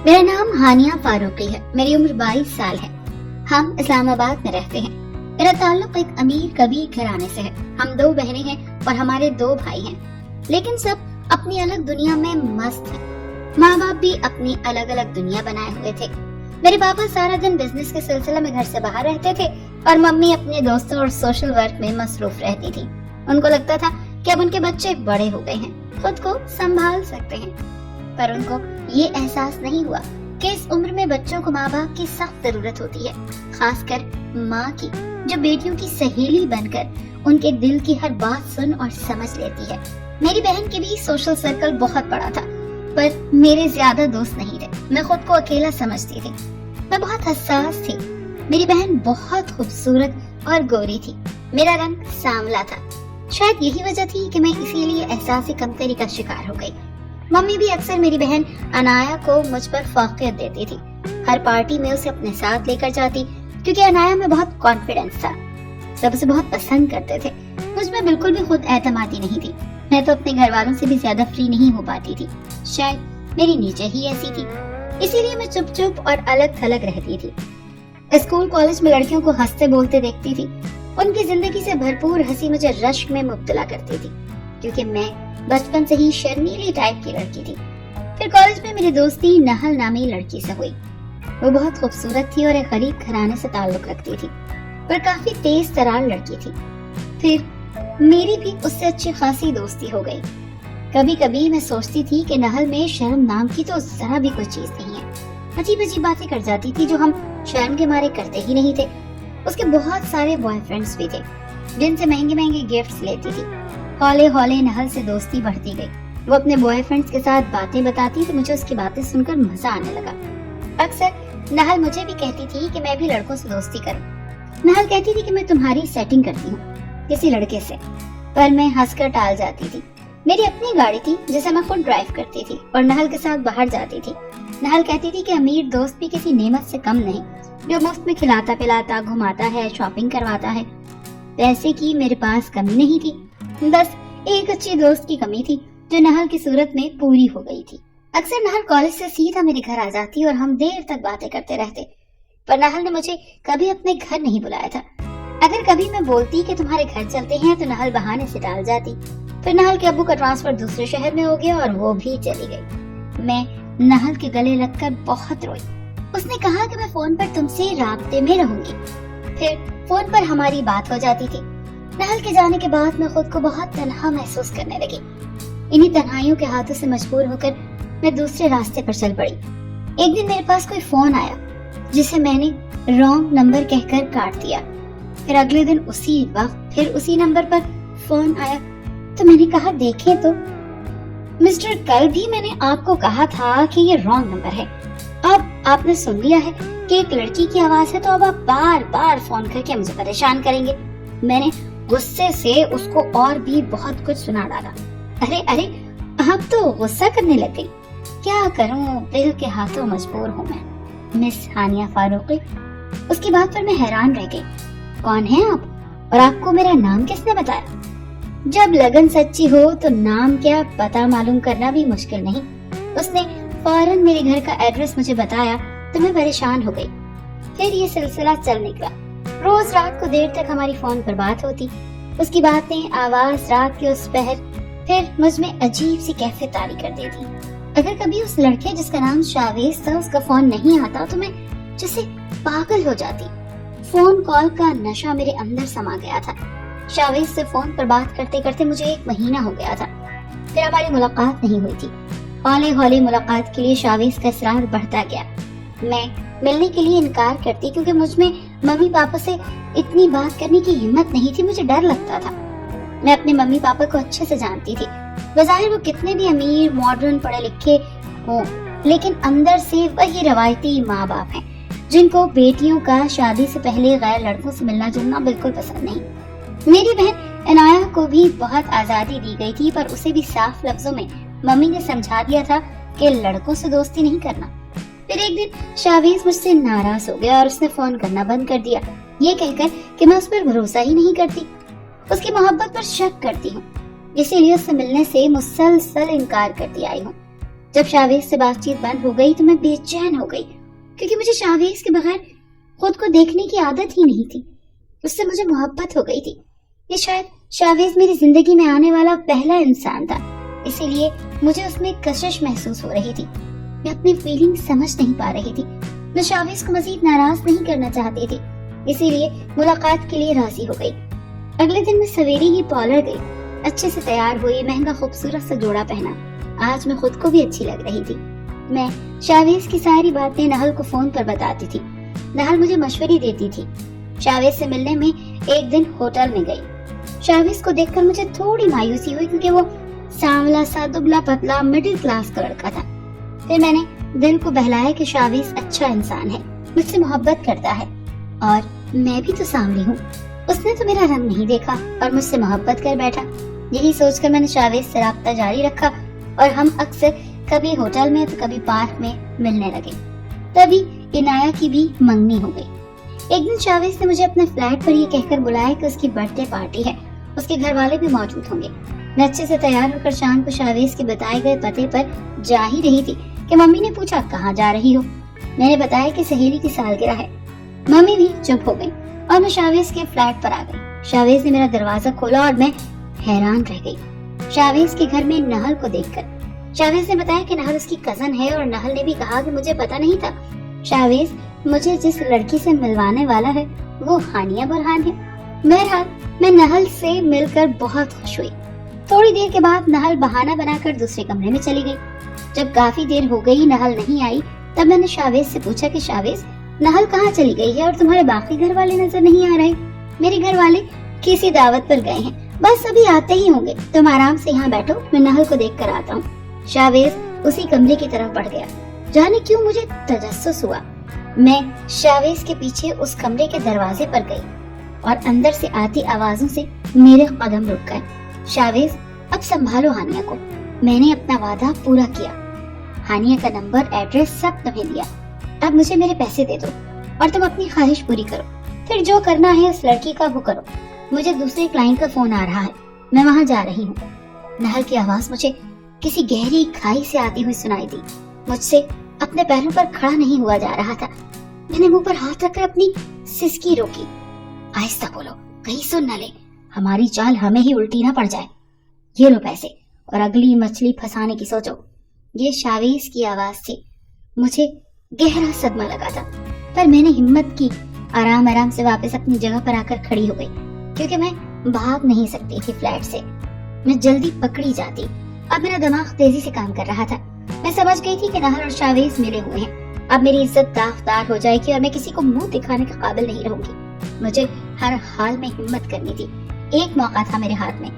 میرا نام ہانیہ فاروقی ہے، میری عمر 22 سال ہے۔ ہم اسلام آباد میں رہتے ہیں۔ میرا تعلق ایک امیر کبیر گھرانے سے ہے۔ ہم 2 بہنیں ہیں اور ہمارے 2 بھائی ہیں، لیکن سب اپنی الگ دنیا میں مست ہیں۔ ماں باپ بھی اپنی الگ الگ دنیا بنائے ہوئے تھے۔ میرے پاپا سارا دن بزنس کے سلسلے میں گھر سے باہر رہتے تھے اور ممی اپنے دوستوں اور سوشل ورک میں مصروف رہتی تھی۔ ان کو لگتا تھا کہ اب ان کے بچے بڑے ہو گئے ہیں، خود کو سنبھال سکتے ہیں، پر ان کو یہ احساس نہیں ہوا کہ اس عمر میں بچوں کو ماں باپ کی سخت ضرورت ہوتی ہے، خاص کر ماں کی، جو بیٹیوں کی سہیلی بن کر ان کے دل کی ہر بات سن اور سمجھ لیتی ہے۔ میری بہن کے بھی سوشل سرکل بہت بڑا تھا، پر میرے زیادہ دوست نہیں تھے۔ میں خود کو اکیلا سمجھتی تھی۔ میں بہت حساس تھی۔ میری بہن بہت خوبصورت اور گوری تھی، میرا رنگ سانولا تھا۔ شاید یہی وجہ تھی کہ میں اسی لیے احساسی کمتری کا شکار ہو گئی۔ ممی بھی اکثر میری بہن انایا کو مجھ پر فوقیت دیتی تھی۔ ہر پارٹی میں اسے اپنے ساتھ لے کر جاتی، کیونکہ انایا میں بہت کانفیڈنس تھا۔ سب اسے بہت پسند کرتے تھے۔ مجھ میں بالکل بھی خود اعتمادی نہیں تھی۔ میں تو اپنے گھر والوں سے بھی زیادہ فری نہیں ہو پاتی تھی۔ شاید میری نیچر ہی ایسی تھی، اسی لیے میں چپ چپ اور الگ تھلگ رہتی تھی۔ اسکول کالج میں لڑکیوں کو ہنستے بولتے دیکھتی تھی۔ ان کی زندگی سے بھرپور ہنسی مجھے رشک میں مبتلا کرتی تھی، کیونکہ میں بچپن سے ہی شرمیلی ٹائپ کی لڑکی تھی۔ پھر کالج میں میری دوستی نہل نامی لڑکی سے ہوئی۔ وہ بہت خوبصورت تھی اور ایک غریب گھرانے سے تعلق رکھتی تھی، پر کافی تیز ترار لڑکی تھی۔ پھر میری بھی اس سے اچھی خاصی دوستی ہو گئی۔ کبھی کبھی میں سوچتی تھی کہ نہل میں شرم نام کی تو ذرا بھی کوئی چیز نہیں ہے۔ عجیب عجیب باتیں کر جاتی تھی جو ہم شرم کے مارے کرتے ہی نہیں تھے۔ اس کے بہت سارے بوائے فرینڈز بھی تھے، جن سے مہنگے مہنگے گفٹس لیتی تھی۔ ہولے ہولے نہل سے دوستی بڑھتی گئی۔ وہ اپنے بوائے فرینڈز کے ساتھ باتیں بتاتی تو مجھے اس کی باتیں سن کر مزہ آنے لگا۔ اکثر نہل مجھے بھی کہتی تھی کہ میں بھی لڑکوں سے دوستی کروں۔ نہل کہتی تھی کہ میں تمہاری سیٹنگ کرتی ہوں کسی لڑکے سے، پر میں ہنس کر ٹال جاتی تھی۔ میری اپنی گاڑی تھی جسے میں خود ڈرائیو کرتی تھی اور نہل کے ساتھ باہر جاتی تھی۔ نہل کہتی تھی کہ امیر دوست بھی کسی نعمت سے کم نہیں، جو مفت میں کھلاتا پلاتا، گھماتا ہے، شاپنگ کرواتا ہے۔ پیسے کی میرے پاس کمی نہیں تھی، بس ایک اچھی دوست کی کمی تھی جو نہل کی صورت میں پوری ہو گئی تھی۔ اکثر نہل کالج سے سیدھا میرے گھر آ جاتی اور ہم دیر تک باتیں کرتے رہتے، پر نہل نے مجھے کبھی اپنے گھر نہیں بلایا تھا۔ اگر کبھی میں بولتی کہ تمہارے گھر چلتے ہیں تو نہل بہانے سے ٹال جاتی۔ پھر نہل کے ابو کا ٹرانسفر دوسرے شہر میں ہو گیا اور وہ بھی چلی گئی۔ میں نہل کے گلے لگ کر بہت روئی۔ اس نے کہا کہ میں فون پر تم سے رابطے میں رہوں گی۔ پھر فون پر ہماری بات ہو جاتی تھی۔ نہل کے جانے کے بعد میں خود کو بہت تنہا محسوس کرنے لگی۔ انہی تنہائیوں کے ہاتھوں سے مجبور ہو کر میں دوسرے راستے پر چل پڑی۔ ایک دن میرے پاس کوئی فون آیا جسے میں نے رانگ نمبر کہہ کر کاٹ دیا۔ پھر اگلے دن اسی وقت پھر اسی نمبر پر فون آیا تو میں نے کہا دیکھیں تو مسٹر، کل بھی میں نے آپ کو کہا تھا کہ یہ رانگ نمبر ہے۔ اب آپ نے سن لیا ہے کہ ایک لڑکی کی آواز ہے تو اب آپ بار بار فون کر کے مجھے پریشان کریں گے۔ میں نے غصے سے اس کو اور بھی بہت کچھ سنا ڈالا۔ ارے آپ تو غصہ کرنے لگ گئی۔ کیا کروں، دل کے ہاتھوں مجبور ہوں میں۔ مس ہانیہ فاروقی۔ اس کی بات پر میں حیران رہ گئی۔ کون ہیں آپ اور آپ کو میرا نام کس نے بتایا؟ جب لگن سچی ہو تو نام کیا پتہ معلوم کرنا بھی مشکل نہیں۔ اس نے فوراً میرے گھر کا ایڈریس مجھے بتایا تو میں پریشان ہو گئی۔ پھر یہ سلسلہ چل نکلا۔ روز رات کو دیر تک ہماری فون پر بات ہوتی۔ اس کی باتیں، آواز رات کے اس پہر پھر مجھ میں عجیب سی کیفیت طاری کر دیتی۔ اگر کبھی اس لڑکے جس کا نام شاویز تھا اس کا فون نہیں آتا تو میں جیسے پاگل ہو جاتی۔ فون کال کا نشہ میرے اندر سما گیا تھا۔ شاویز سے فون پر بات کرتے کرتے مجھے 1 مہینہ ہو گیا تھا۔ پھر ہماری ملاقات نہیں ہوئی تھی۔ ہولے ہولے ملاقات کے لیے شاویز کا اصرار بڑھتا گیا۔ میں ملنے کے لیے انکار کرتی کیونکہ مجھ میں ممی پاپا سے اتنی بات کرنے کی ہمت نہیں تھی، مجھے ڈر لگتا تھا۔ میں اپنے ممی پاپا کو اچھے سے جانتی تھی۔ بظاہر وہ کتنے بھی امیر، ماڈرن، پڑھے لکھے ہوں، لیکن اندر سے وہی روایتی ماں باپ ہیں جن کو بیٹیوں کا شادی سے پہلے غیر لڑکوں سے ملنا جلنا بالکل پسند نہیں۔ میری بہن عنایہ کو بھی بہت آزادی دی گئی تھی، پر اسے بھی صاف لفظوں میں ممی نے سمجھا دیا تھا کہ لڑکوں سے دوستی نہیں کرنا۔ پھر ایک دن شاویز مجھ سے ناراض ہو گیا اور اس نے فون کرنا بند کر دیا، یہ کہہ کر کہ میں اس پر بھروسہ ہی نہیں کرتی، اس کی محبت پر شک کرتی ہوں، اسی لیے اس سے ملنے سے مسلسل انکار کرتی آئی ہوں۔ जब शावेज से बातचीत बंद हो गई तो मैं बेचैन हो गई, क्योंकि मुझे शावेज के बगैर खुद को देखने की आदत ही नहीं थी। उससे मुझे मोहब्बत हो गई थी। ये शायद शावेज मेरी जिंदगी में आने वाला पहला इंसान था, इसीलिए मुझे उसमें कशिश महसूस हो रही थी। मैं अपनी फीलिंग समझ नहीं पा रही थी। मैं शावेज को मजीद नाराज नहीं करना चाहती थी, इसीलिए मुलाकात के लिए राजी हो गई। अगले दिन मैं सवेरे ही पार्लर गई, अच्छे से तैयार हुई, महंगा खूबसूरत सा जोड़ा पहना। आज मैं खुद को भी अच्छी लग रही थी। मैं शावेज की सारी बातें नहल को फोन पर बताती थी। नहल मुझे मशवरे देती थी। शावेज से मिलने में एक दिन होटल में गई। शावेज को देखकर मुझे थोड़ी मायूसी हुई, क्योंकि वो सांवला सा दुबला पतला मिडिल क्लास का लड़का था। फिर मैंने दिल को बहलाया कि शावेज अच्छा इंसान है, मुझसे मोहब्बत करता है, और मैं भी तो सांवली हूँ। उसने तो मेरा रंग नहीं देखा और मुझसे मोहब्बत कर बैठा। यही सोचकर मैंने शावेज से राब्ता जारी रखा और हम अक्सर कभी होटल में तो कभी पार्क में मिलने लगे। तभी इनाया की भी मंगनी हो गई। एक दिन शावेज ने मुझे अपने फ्लैट पर ये कहकर बुलाया कि उसकी बर्थडे पार्टी है, उसके घर वाले भी मौजूद होंगे। मैं अच्छे से तैयार होकर शाम को शावेज के बताए गए पते पर जा ही रही थी कि मम्मी ने पूछा कहाँ जा रही हो। मैंने बताया कि सहेली की सालगिरह है। मम्मी भी चुप हो गई और मैं शावेज के फ्लैट पर आ गई। शावेज ने मेरा दरवाजा खोला और मैं हैरान रह गई शावेज के घर में नहल को देखकर। शावेज ने बताया कि नहल उसकी कजन है और नहल ने भी कहा कि मुझे पता नहीं था। शावेज मुझे जिस लड़की से मिलवाने वाला है वो हानिया बुरहान है। बहरहाल मैं नहल से मिलकर बहुत खुश हुई। थोड़ी देर के बाद नहल बहाना बनाकर दूसरे कमरे में चली गई। जब काफी देर हो गई नहल नहीं आई, तब मैंने शावेज से पूछा कि शावेज, नहल कहाँ चली गई है और तुम्हारे बाकी घर वाले नजर नहीं आ रहे? मेरे घर वाले किसी दावत पर गए हैं, बस अभी आते ही होंगे। तुम आराम से यहाँ बैठो, मैं नहल को देख कर आता हूँ। शावेज उसी कमरे की तरफ बढ़ गया। जाने क्यों मुझे तजस्सुस हुआ। मैं शावेज के पीछे उस कमरे के दरवाजे पर गई और अंदर से आती आवाजों से मेरे कदम रुक गए। शावेज, अब संभालो हानिया को। मैंने अपना वादा पूरा किया। हानिया का नंबर, एड्रेस सब तुम्हें दिया। अब मुझे मेरे पैसे दे दो और तुम अपनी ख्वाहिश पूरी करो। फिर जो करना है उस लड़की का वो करो। मुझे दूसरे क्लाइंट का फोन आ रहा है, मैं वहाँ जा रही हूँ। नहल की आवाज मुझे किसी गहरी खाई से आती हुई सुनाई दी। मुझसे अपने पैरों पर खड़ा नहीं हुआ जा रहा था। मैंने मुंह पर हाथ रखकर अपनी सिसकी रोकी। आहिस्ता बोलो, कहीं सुन न ले, हमारी चाल हमें ही उल्टी ना पड़ जाए। ये लो पैसे और अगली मछली फंसाने की सोचो। ये शावेज की आवाज थी। मुझे गहरा सदमा लगा था, पर मैंने हिम्मत की। आराम आराम से वापस अपनी जगह पर आकर खड़ी हो गई, क्योंकि मैं भाग नहीं सकती थी फ्लैट से। मैं जल्दी पकड़ी जाती। अब मेरा दिमाग तेजी से काम कर रहा था। मैं समझ गई थी कि नहल और शावेज मिले हुए हैं। अब मेरी इज्जत दागदार हो जाएगी और मैं किसी को मुंह दिखाने के काबिल नहीं रहूंगी। मुझे हर हाल में हिम्मत करनी थी। एक मौका था मेरे हाथ में।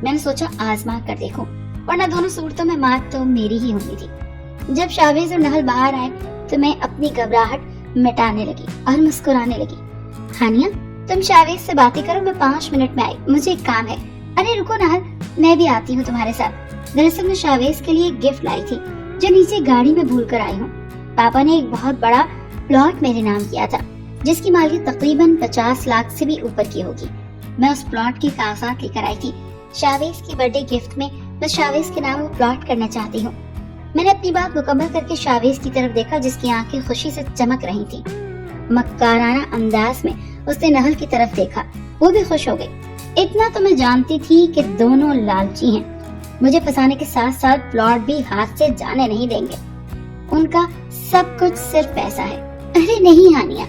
मैंने सोचा आजमा कर देखूं, वरना दोनों सूरतों में मात तो मेरी ही होनी थी। जब शावेज और नहल बाहर आए तो मैं अपनी घबराहट मिटाने लगी और मुस्कुराने लगी। हानिया, तुम शावेज से बातें करो, मैं 5 मिनट में आई, मुझे एक काम है। अरे रुको नहल, मैं भी आती हूँ तुम्हारे साथ। दरअसल मैं शावेज के लिए गिफ्ट लाई थी, जो नीचे गाड़ी में भूल कर आई हूँ। पापा ने एक बहुत बड़ा प्लॉट मेरे नाम किया था, जिसकी मालियत तकरीबन 50 लाख से भी ऊपर की होगी। मैं उस प्लॉट के कागजात लेकर आई थी। शावेज की बर्थडे गिफ्ट में मैं शावेज के नाम वो प्लॉट करना चाहती हूँ। मैंने अपनी बात मुकम्मल करके शावेज की तरफ देखा, जिसकी आंखें खुशी से चमक रही थी। मक्काराना अंदाज में उसने नहल की तरफ देखा, वो भी खुश हो गई। इतना तो मैं जानती थी कि दोनों लालची हैं। मुझे फंसाने के साथ साथ प्लॉट भी हाथ से जाने नहीं देंगे। उनका सब कुछ सिर्फ पैसा है। अरे नहीं हानिया,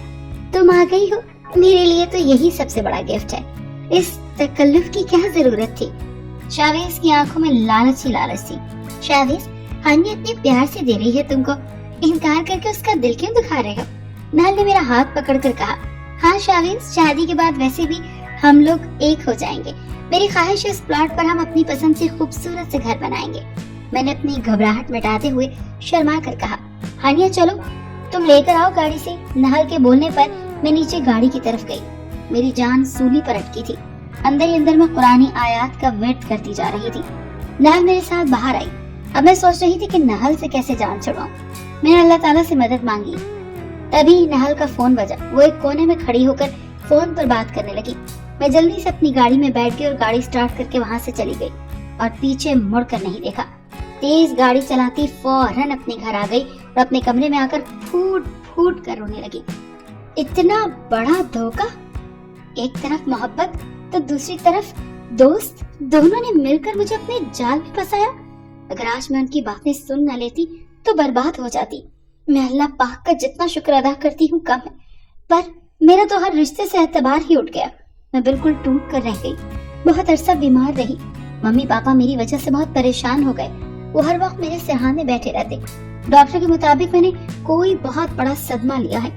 तुम आ गई हो, मेरे लिए तो यही सबसे बड़ा गिफ्ट है। इस तकल्लुफ की क्या जरूरत थी? शावेज की आंखों में लालच ही लालच थी। शावेज, हानिया इतने प्यार से दे रही है तुमको, इनकार करके उसका दिल क्यों दुखा रहे हो? नहल ने मेरा हाथ पकड़कर कहा। हाँ शावेज, शादी के बाद वैसे भी हम लोग एक हो जाएंगे। मेरी ख्वाहिश है इस प्लॉट पर हम अपनी पसंद से खूबसूरत से घर बनाएंगे। मैंने अपनी घबराहट मिटाते हुए शर्मा कर कहा। हानिया चलो, तुम लेकर आओ गाड़ी से। नहल के बोलने पर मैं नीचे गाड़ी की तरफ गई। मेरी जान सूली पर अटकी थी। अंदर ही अंदर मैं कुरानी आयात का वर्द करती जा रही थी। नहल मेरे साथ बाहर आई। अब मैं सोच रही थी कि नहल से कैसे जान छुड़ाऊं। मैंने अल्लाह ताला से मदद मांगी। तभी नहल का फोन बजा। वो एक कोने में खड़ी होकर फोन पर बात करने लगी। मैं जल्दी से अपनी गाड़ी में बैठ गई और गाड़ी स्टार्ट करके वहाँ से चली गई और पीछे मुड़कर नहीं देखा। तेज गाड़ी चलाती फौरन अपने घर आ गई और अपने कमरे में आकर फूट फूट कर रोने लगी। इतना बड़ा धोखा, एक तरफ मोहब्बत तो दूसरी तरफ दोस्त, दोनों ने मिलकर मुझे अपने जाल में फंसाया। अगर आज मैं उनकी बातें सुन न लेती तो बर्बाद हो जाती। मैं अल्लाह पाक का जितना शुक्र अदा करती हूँ कम है, पर मेरा तो हर रिश्ते से एतबार ही उठ गया। मैं बिल्कुल टूट कर रह गई। बहुत अरसा बीमार रही। मम्मी पापा मेरी वजह से बहुत परेशान हो गए। वो हर वक्त मेरे सिरहाने बैठे रहते। डॉक्टर के मुताबिक मैंने कोई बहुत बड़ा सदमा लिया है।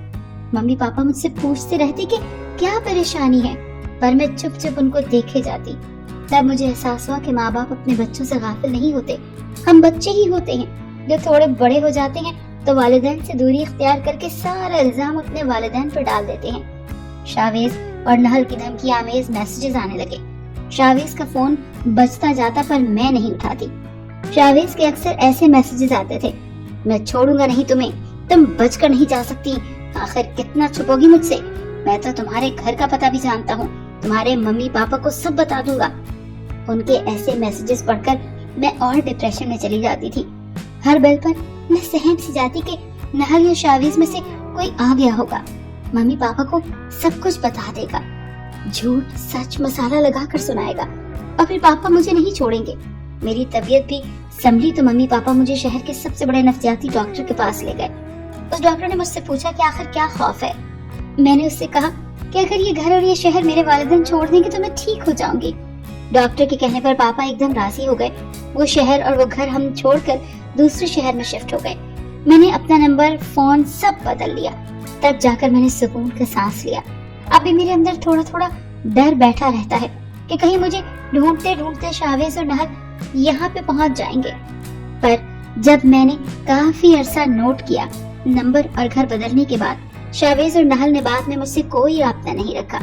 मम्मी पापा मुझसे पूछते रहते कि क्या परेशानी है, पर मैं चुप चुप उनको देखे जाती। तब मुझे एहसास हुआ कि माँ बाप अपने बच्चों से गाफिल नहीं होते। हम बच्चे ही होते हैं जो थोड़े बड़े हो जाते हैं तो वालिदैन से दूरी इख्तियार करके सारा इल्जाम अपने वालिदैन पर डाल देते हैं। शावेज और नहल की धमकी आमेज मैसेजेस आने लगे। शावेज का फोन बजता जाता पर मैं नहीं उठाती। शावेज के अक्सर ऐसे मैसेजेस आते थे, मैं छोड़ूंगा नहीं तुम्हें, तुम बचकर नहीं जा सकती, आखिर कितना छुपोगी मुझसे, मैं तो तुम्हारे घर का पता भी जानता हूँ, तुम्हारे मम्मी पापा को सब बता दूंगा। उनके ऐसे मैसेजेस पढ़कर मैं और डिप्रेशन में चली जाती थी। हर बेल पर मैं सहम सी जाती कि नहल या शावेज में से कोई आ गया होगा, मम्मी पापा को सब कुछ बता देगा, झूठ सच मसाला लगा कर सुनाएगा और फिर पापा मुझे नहीं छोड़ेंगे। मेरी तबीयत भी संभली तो मम्मी पापा मुझे शहर के सबसे बड़े नफ्सियाती डॉक्टर के पास ले गए। उस डॉक्टर ने मुझसे पूछा कि आखिर क्या खौफ है। मैंने उससे कहा कि अगर ये घर और ये शहर मेरे वालिदैन छोड़ देंगे तो मैं ठीक हो जाऊंगी। डॉक्टर के कहने पर पापा एकदम राजी हो गए। वो शहर और वो घर हम छोड़कर दूसरे शहर में शिफ्ट हो गए। मैंने अपना नंबर, फोन सब बदल लिया। तब जाकर मैंने सुकून का सांस लिया। अभी मेरे अंदर थोड़ा थोड़ा डर बैठा रहता है कि कहीं मुझे ढूंढते ढूंढते शावेज और नहल यहाँ पे पहुंच जाएंगे। पर जब मैंने काफी अरसा नोट किया, नंबर और घर बदलने के बाद शावेज और नहल ने बाद में मुझसे कोई राब्ता नहीं रखा।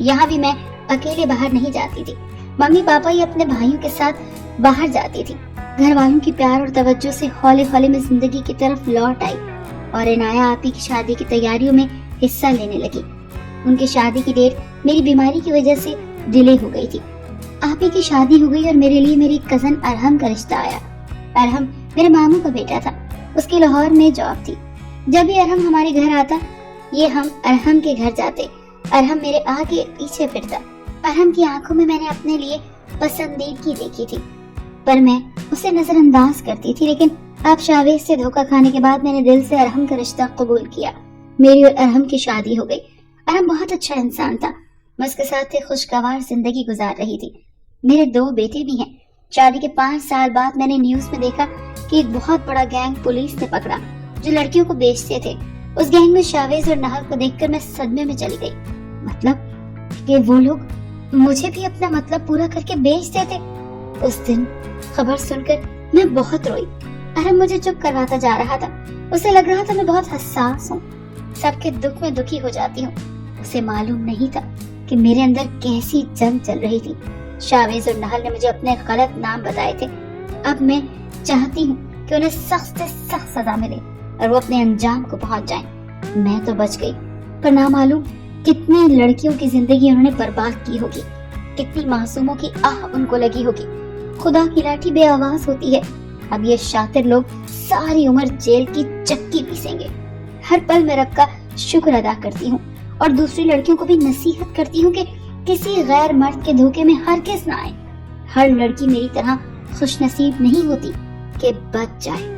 यहाँ भी मैं अकेले बाहर नहीं जाती थी। मम्मी पापा ही अपने भाइयों के साथ बाहर जाती थी। घर वालों की प्यार और तवज्जो से हौले हौले में जिंदगी की तरफ लौट आई और इनाया आपी की शादी की तैयारियों में हिस्सा लेने लगी। उनकी शादी की डेट मेरी बीमारी की वजह से डिले हो गई थी। आपी की शादी हो गई और मेरे लिए मेरी कजन अरहम का रिश्ता आया। अरहम मेरे मामू का बेटा था। उसकी लाहौर में जॉब थी। जब भी अरहम हमारे घर आता, ये हम अरहम के घर जाते। अरहम मेरे आगे पीछे फिरता। अरहम की आंखों में मैंने अपने लिए पसंदीदगी देखी थी, पर मैं उसे नजरअंदाज करती थी। लेकिन अब शावेज से धोखा खाने के बाद मैंने दिल से अरहम का रिश्ता कबूल किया। मेरी और अरहम की शादी हो गई। अरहम बहुत अच्छा इंसान था। मैं उसके साथ एक खुशगवार जिंदगी गुजार रही थी। मेरे 2 बेटे भी हैं। शादी के 5 साल बाद मैंने न्यूज में देखा कि एक बहुत बड़ा गैंग पुलिस ने पकड़ा जो लड़कियों को बेचते थे। उस गैंग में शावेज और नहल को देखकर मैं सदमे में चली गई। मतलब कि वो लोग मुझे भी अपना मतलब पूरा करके बेच देते। उस दिन खबर सुनकर मैं बहुत रोई। अरहम मुझे चुप करवाता जा रहा था। उसे लग रहा था मैं बहुत हसास हूँ, सबके दुख में दुखी हो जाती हूँ। उसे मालूम नहीं था कि मेरे अंदर कैसी जंग चल रही थी। शावेज और नहल ने मुझे अपने गलत नाम बताए थे। अब मैं चाहती हूँ कि उन्हें सख्त से सख्त सजा मिले और वो अपने अंजाम को पहुंच जाएं। मैं तो बच गई, पर ना मालूम कितनी लड़कियों की जिंदगी उन्होंने बर्बाद की होगी, कितनी मासूमों की आह उनको लगी होगी। खुदा की लाठी बेआवाज होती है। अब ये शातिर लोग सारी उम्र जेल की चक्की पीसेंगे। हर पल मैं रब का शुक्र अदा करती हूँ और दूसरी लड़कियों को भी नसीहत करती हूँ कि किसी गैर मर्द के धोखे में हरगिज़ ना आए। हर लड़की मेरी तरह खुशनसीब नहीं होती कि बच जाए।